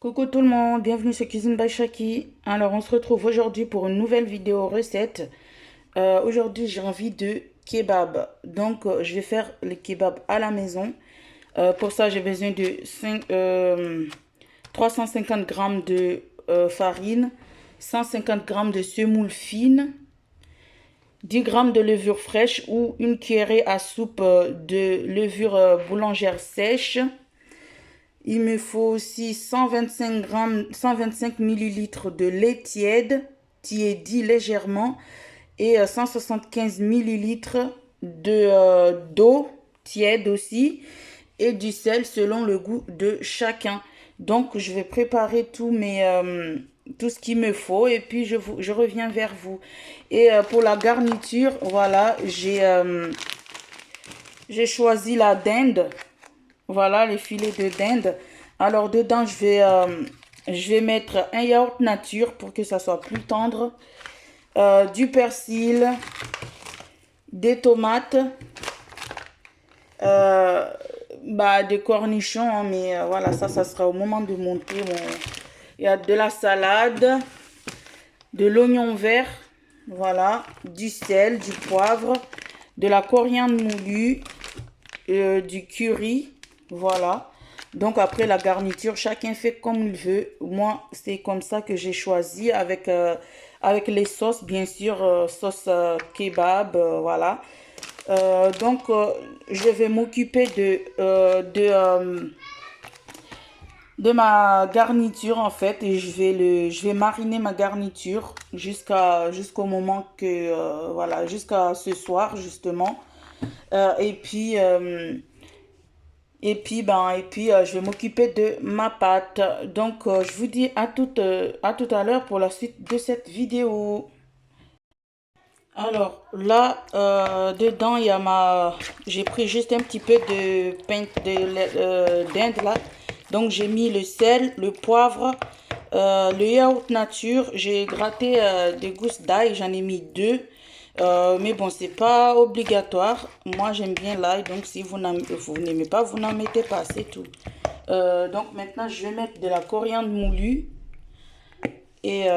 Coucou tout le monde, bienvenue sur Cuisine by Shaki. Alors on se retrouve aujourd'hui pour une nouvelle vidéo recette. Aujourd'hui j'ai envie de kebab. Donc je vais faire les kebabs à la maison. Pour ça j'ai besoin de 350 grammes de farine, 150 grammes de semoule fine, 10 grammes de levure fraîche ou une cuillerée à soupe de levure boulangère sèche. Il me faut aussi 125 grammes, 125 millilitres de lait tiède, tiédi légèrement, et 175 millilitres d'eau tiède aussi, et du sel selon le goût de chacun. Donc, je vais préparer tout ce qu'il me faut et puis je reviens vers vous. Et pour la garniture, voilà, j'ai choisi la dinde. Voilà les filets de dinde. Alors dedans, je vais mettre un yaourt nature pour que ça soit plus tendre. Du persil, des tomates, euh, des cornichons. Hein, mais voilà, ça sera au moment de monter. Il y a de la salade, de l'oignon vert, voilà, du sel, du poivre, de la coriandre moulue, du curry, voilà. Donc après la garniture, chacun fait comme il veut. Moi, c'est comme ça que j'ai choisi avec les sauces, bien sûr, sauce kebab, voilà. Je vais m'occuper de ma garniture en fait et je vais mariner ma garniture jusqu'au moment que voilà, jusqu'à ce soir justement. Euh, et puis euh, je vais m'occuper de ma pâte. Donc, je vous dis à tout à l'heure pour la suite de cette vidéo. Alors, là, dedans, j'ai pris juste un petit peu de pain d'Inde, là. Donc, j'ai mis le sel, le poivre, le yaourt nature. J'ai gratté des gousses d'ail, j'en ai mis deux. Mais bon, c'est pas obligatoire. Moi, j'aime bien l'ail, donc si vous n'aimez pas, vous n'en mettez pas, c'est tout. Donc maintenant, je vais mettre de la coriandre moulue et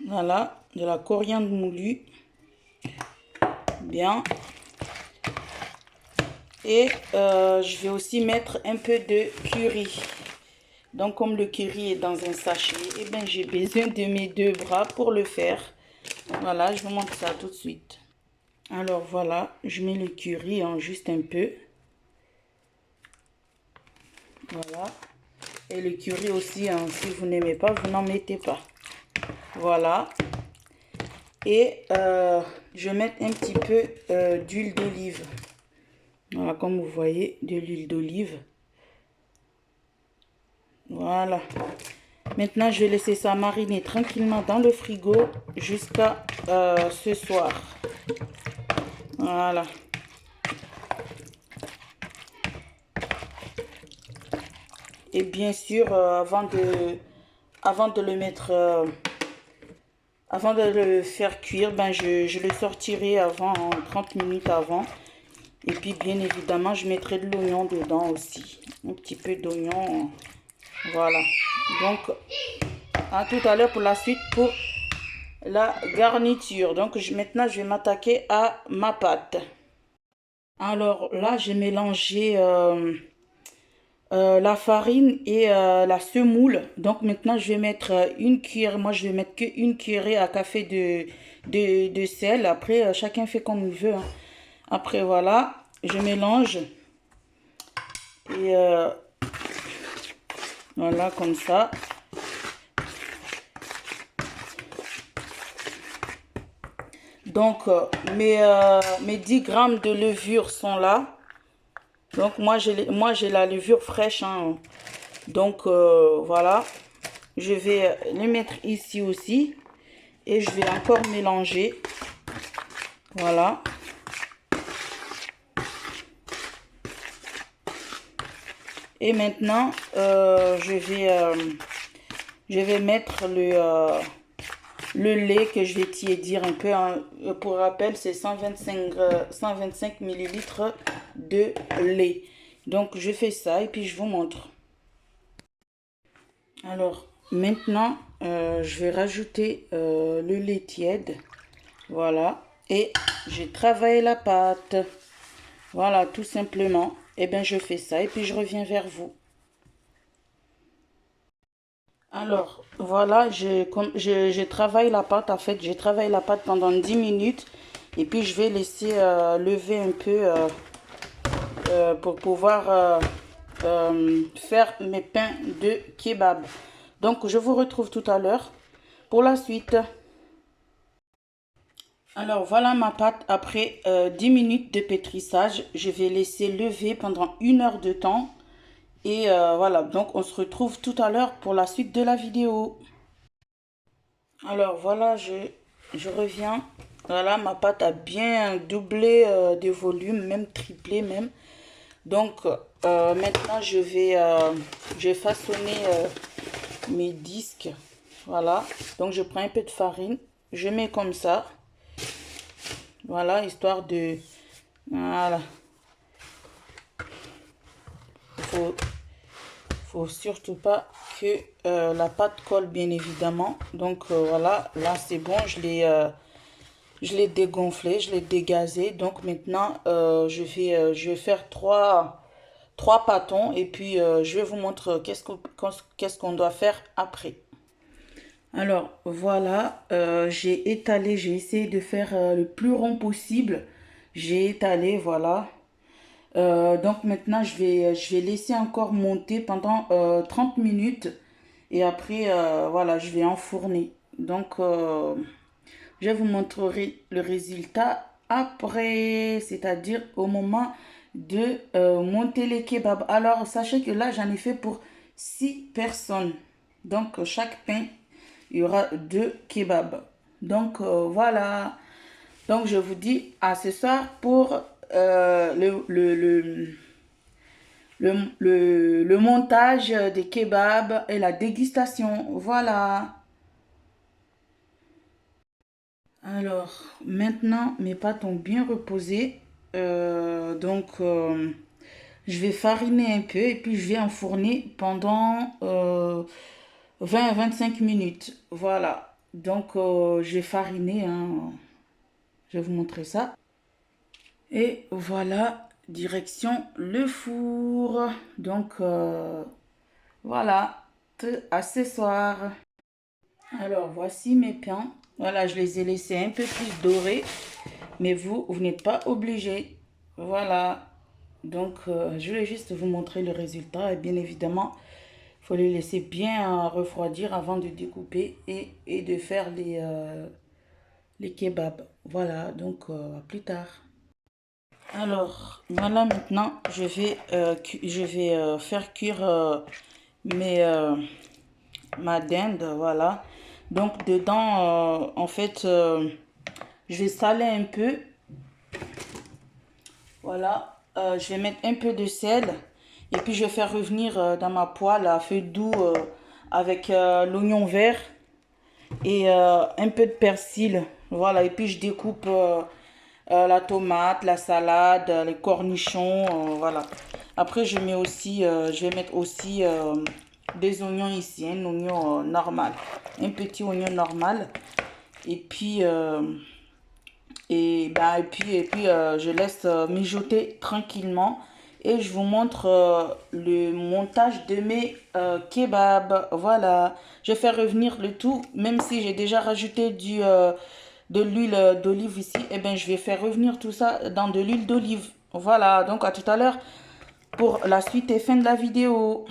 voilà, de la coriandre moulue, bien. Et je vais aussi mettre un peu de curry. Donc comme le curry est dans un sachet, et ben j'ai besoin de mes deux bras pour le faire. Voilà, je vous montre ça tout de suite. Alors voilà, je mets le curry en juste un peu. Voilà. Et le curry aussi, hein, si vous n'aimez pas, vous n'en mettez pas. Voilà. Et je vais mettre un petit peu d'huile d'olive. Voilà, comme vous voyez, de l'huile d'olive. Voilà. Maintenant, je vais laisser ça mariner tranquillement dans le frigo jusqu'à ce soir. Voilà. Et bien sûr, avant de le mettre, avant de le faire cuire, ben je le sortirai avant, 30 minutes avant. Et puis, bien évidemment, je mettrai de l'oignon dedans aussi. Un petit peu d'oignon. Voilà. Donc, à tout à l'heure pour la suite pour la garniture. Donc, maintenant, je vais m'attaquer à ma pâte. Alors là, j'ai mélangé la farine et la semoule. Donc, maintenant, je vais mettre une cuillère. Moi, je vais mettre qu'une cuillerée à café de sel. Après, chacun fait comme il veut. Hein. Après, voilà, je mélange. Et voilà, comme ça. Donc, mes 10 grammes de levure sont là. Donc, moi, j'ai la levure fraîche. Hein. Donc, voilà. Je vais les mettre ici aussi. Et je vais encore mélanger. Voilà. Et maintenant, je vais mettre le lait que je vais tiédir un peu. Hein. Pour rappel, c'est 125 millilitres de lait. Donc, je fais ça et puis je vous montre. Alors, maintenant, je vais rajouter le lait tiède. Voilà. Et j'ai travaillé la pâte. Voilà, tout simplement. Et bien, je fais ça et puis je reviens vers vous. Alors, voilà, j'ai travaillé la pâte. En fait, j'ai travaillé la pâte pendant 10 minutes. Et puis, je vais laisser lever un peu pour pouvoir faire mes pains de kebab. Donc, je vous retrouve tout à l'heure pour la suite. Alors, voilà ma pâte après 10 minutes de pétrissage. Je vais laisser lever pendant 1 heure de temps. Et voilà, donc on se retrouve tout à l'heure pour la suite de la vidéo. Alors, voilà, je reviens. Voilà, ma pâte a bien doublé de volume, même triplé même. Donc, maintenant, je vais façonner mes disques. Voilà, donc je prends un peu de farine. Je mets comme ça. Voilà, histoire de... Voilà. Faut surtout pas que la pâte colle, bien évidemment. Donc, voilà, là, c'est bon. Je l'ai dégonflé, je l'ai dégazé. Donc, maintenant, je vais faire trois pâtons. Et puis, je vais vous montrer qu'est-ce qu'on doit faire après. Alors, voilà, j'ai étalé, j'ai essayé de faire le plus rond possible. J'ai étalé, voilà. Donc maintenant, je vais laisser encore monter pendant 30 minutes. Et après, voilà, je vais enfourner. Donc, je vous montrerai le résultat après, c'est-à-dire au moment de monter les kebabs. Alors, sachez que là, j'en ai fait pour 6 personnes. Donc, chaque pain, il y aura 2 kebabs. Donc, voilà. Donc, je vous dis à ce soir pour le montage des kebabs et la dégustation. Voilà. Alors, maintenant, mes pâtes ont bien reposé. Donc, je vais fariner un peu et puis je vais enfourner pendant 20 à 25 minutes. Voilà. Donc, je vais fariner, hein. Je vais vous montrer ça. Et voilà, direction le four. Donc, voilà, accessoires. Alors, voici mes pains. Voilà, je les ai laissés un peu plus dorés. Mais vous n'êtes pas obligé. Voilà. Donc, je vais juste vous montrer le résultat. Et bien évidemment, il faut les laisser bien refroidir avant de découper et de faire les kebabs. Voilà, donc à plus tard. Alors, voilà maintenant, je vais faire cuire ma dinde, voilà. Donc, dedans, en fait, je vais saler un peu. Voilà, je vais mettre un peu de sel. Et puis, je vais faire revenir dans ma poêle à feu doux avec l'oignon vert et un peu de persil. Voilà, et puis je découpe la tomate, la salade, les cornichons, voilà. Après, je vais mettre aussi des oignons ici, un oignon normal, un petit oignon normal. Et puis, je laisse mijoter tranquillement. Et je vous montre le montage de mes kebabs. Voilà. Je vais faire revenir le tout, même si j'ai déjà rajouté de l'huile d'olive ici. Et bien, je vais faire revenir tout ça dans de l'huile d'olive. Voilà. Donc, à tout à l'heure pour la suite et fin de la vidéo.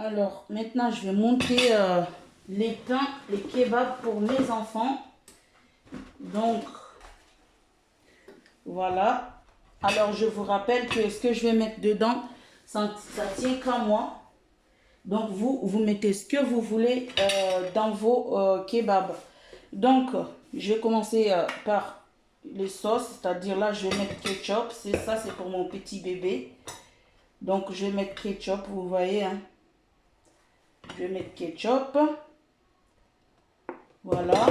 Alors, maintenant, je vais monter les pains, les kebabs pour mes enfants. Donc, voilà. Alors, je vous rappelle que ce que je vais mettre dedans, ça tient qu'à moi. Donc, vous mettez ce que vous voulez dans vos kebabs. Donc, je vais commencer par les sauces. C'est-à-dire là, je vais mettre ketchup. Ça, c'est pour mon petit bébé. Donc, je vais mettre ketchup, vous voyez, hein. Je vais mettre ketchup. Voilà.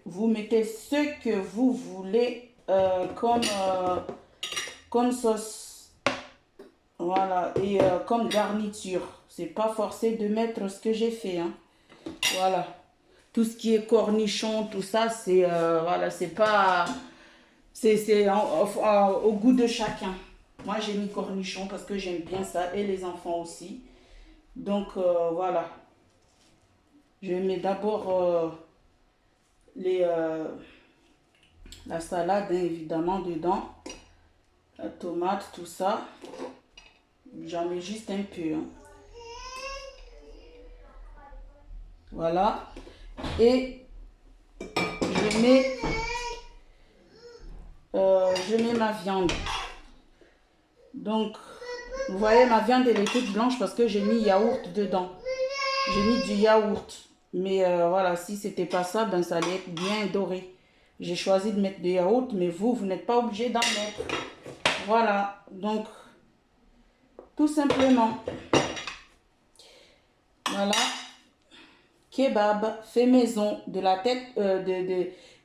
Vous mettez ce que vous voulez comme sauce. Voilà. Et comme garniture. C'est pas forcé de mettre ce que j'ai fait, hein. Voilà. Tout ce qui est cornichon, tout ça, c'est voilà, c'est pas... C'est au goût de chacun. Moi, j'ai mis cornichon parce que j'aime bien ça et les enfants aussi. Donc, voilà. Je mets d'abord la salade, hein, évidemment, dedans. La tomate, tout ça. J'en mets juste un peu, hein. Voilà. Et je mets ma viande. Donc, vous voyez, ma viande, elle est toute blanche parce que j'ai mis yaourt dedans. J'ai mis du yaourt. Mais voilà, si c'était pas ça, ben ça allait être bien doré. J'ai choisi de mettre du yaourt, mais vous n'êtes pas obligé d'en mettre. Voilà, donc, tout simplement. Voilà. Kebab fait maison, de la tête,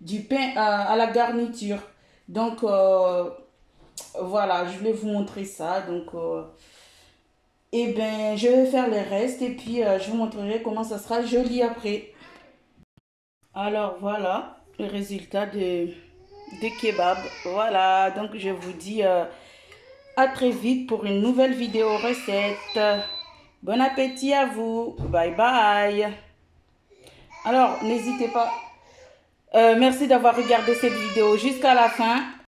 du pain à la garniture. Donc, voilà, je voulais vous montrer ça. Donc, et ben, je vais faire le reste et puis je vous montrerai comment ça sera joli après. Alors, voilà le résultat de kebab. Voilà, donc je vous dis à très vite pour une nouvelle vidéo recette. Bon appétit à vous. Bye bye. Alors, n'hésitez pas. Merci d'avoir regardé cette vidéo jusqu'à la fin.